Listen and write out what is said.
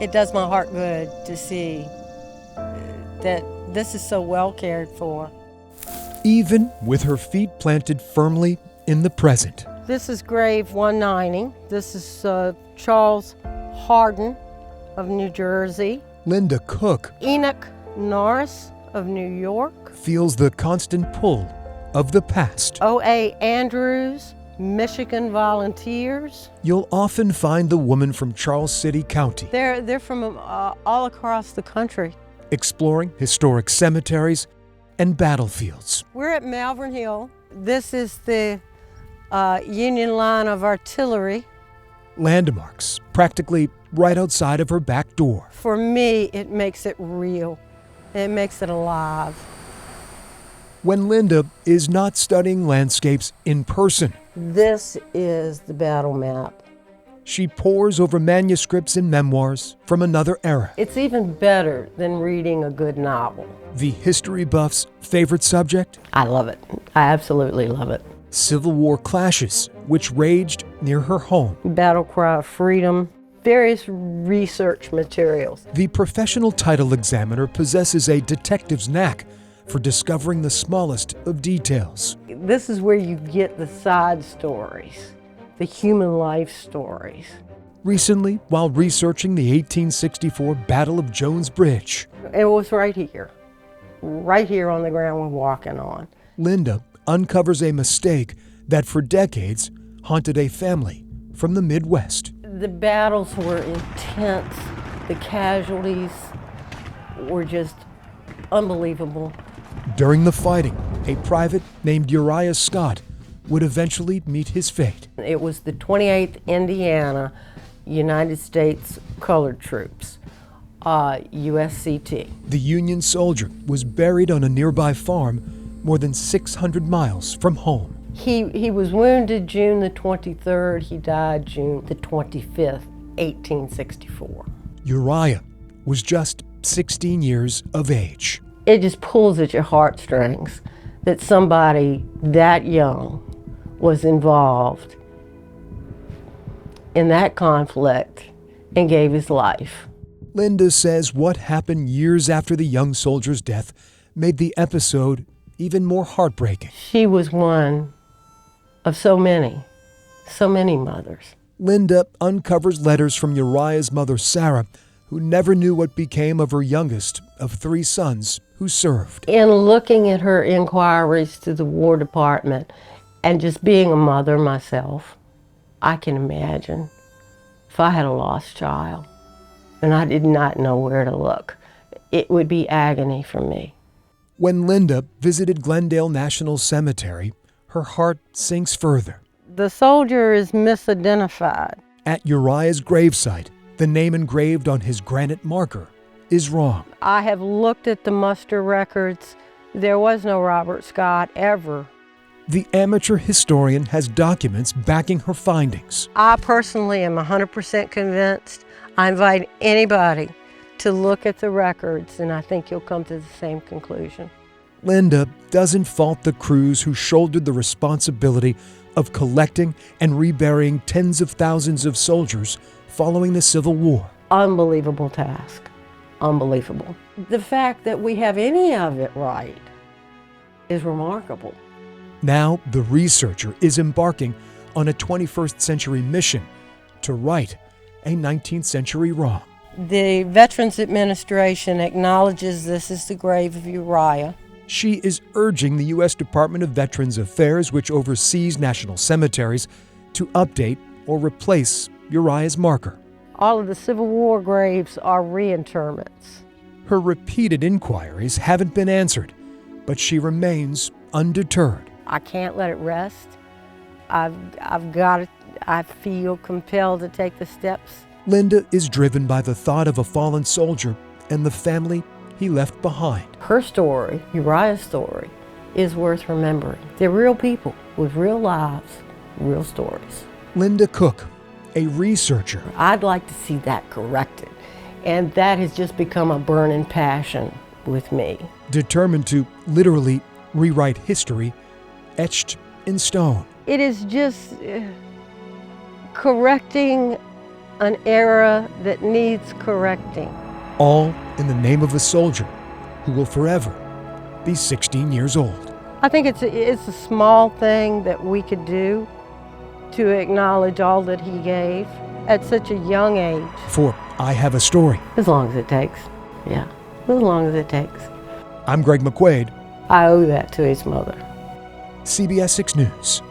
It does my heart good to see that this is so well cared for. Even with her feet planted firmly in the present. This is grave 190. This is Charles Hardin of New Jersey. Lynda Cooke, Enoch Norris of New York. feels the constant pull of the past. O.A. Andrews, Michigan Volunteers. You'll often find the woman from Charles City County They're from all across the country. exploring historic cemeteries and battlefields. We're at Malvern Hill. This is the Union line of artillery. Landmarks practically right outside of her back door. For me, it makes it real. It makes it alive. When Lynda is not studying landscapes in person, This is the battle map. she pores over manuscripts and memoirs from another era. It's even better than reading a good novel. The history buff's favorite subject? I love it. I absolutely love it. Civil War clashes, which raged near her home. Battle Cry of Freedom, various research materials. The professional title examiner possesses a detective's knack for discovering the smallest of details. This is where you get the side stories, the human life stories. Recently, while researching the 1864 Battle of Jones Bridge, It was right here on the ground we're walking on. Lynda uncovers a mistake that for decades haunted a family from the Midwest. The battles were intense. The casualties were just unbelievable. During the fighting, a private named Uriah Scott would eventually meet his fate. It was the 28th Indiana United States Colored Troops, USCT. The Union soldier was buried on a nearby farm more than 600 miles from home. He was wounded June the 23rd. He died June the 25th, 1864. Uriah was just 16 years of age. It just pulls at your heartstrings that somebody that young was involved in that conflict and gave his life. Lynda says what happened years after the young soldier's death made the episode even more heartbreaking. She was one of so many mothers. Lynda uncovers letters from Uriah's mother, Sarah, who never knew what became of her youngest of 3 sons who served. In looking at her inquiries to the War Department and just being a mother myself, I can imagine if I had a lost child and I did not know where to look, it would be agony for me. When Lynda visited Glendale National Cemetery, her heart sinks further. The soldier is misidentified. At Uriah's gravesite, the name engraved on his granite marker is wrong. I have looked at the muster records. There was no Robert Scott ever. The amateur historian has documents backing her findings. I personally am 100% convinced. I invite anybody to look at the records, and I think you'll come to the same conclusion. Lynda doesn't fault the crews who shouldered the responsibility of collecting and reburying tens of thousands of soldiers following the Civil War. Unbelievable task. Unbelievable. The fact that we have any of it right is remarkable. Now the researcher is embarking on a 21st century mission to right a 19th century wrong. The Veterans Administration acknowledges this is the grave of Uriah. She is urging the U.S. Department of Veterans Affairs, which oversees national cemeteries, to update or replace Uriah's marker. All of the Civil War graves are reinterments. Her repeated inquiries haven't been answered, but she remains undeterred. I can't let it rest. I've got to, I feel compelled to take the steps. Lynda is driven by the thought of a fallen soldier and the family he left behind. Her story, Uriah's story, is worth remembering. They're real people with real lives, real stories. Lynda Cooke, a researcher. I'd like to see that corrected, and that has just become a burning passion with me. Determined to literally rewrite history etched in stone. It is just correcting an era that needs correcting. All in the name of a soldier who will forever be 16 years old. I think it's a small thing that we could do to acknowledge all that he gave at such a young age. For I Have a Story. As long as it takes, yeah, as long as it takes. I'm Greg McQuade, I owe that to his mother. CBS 6 News.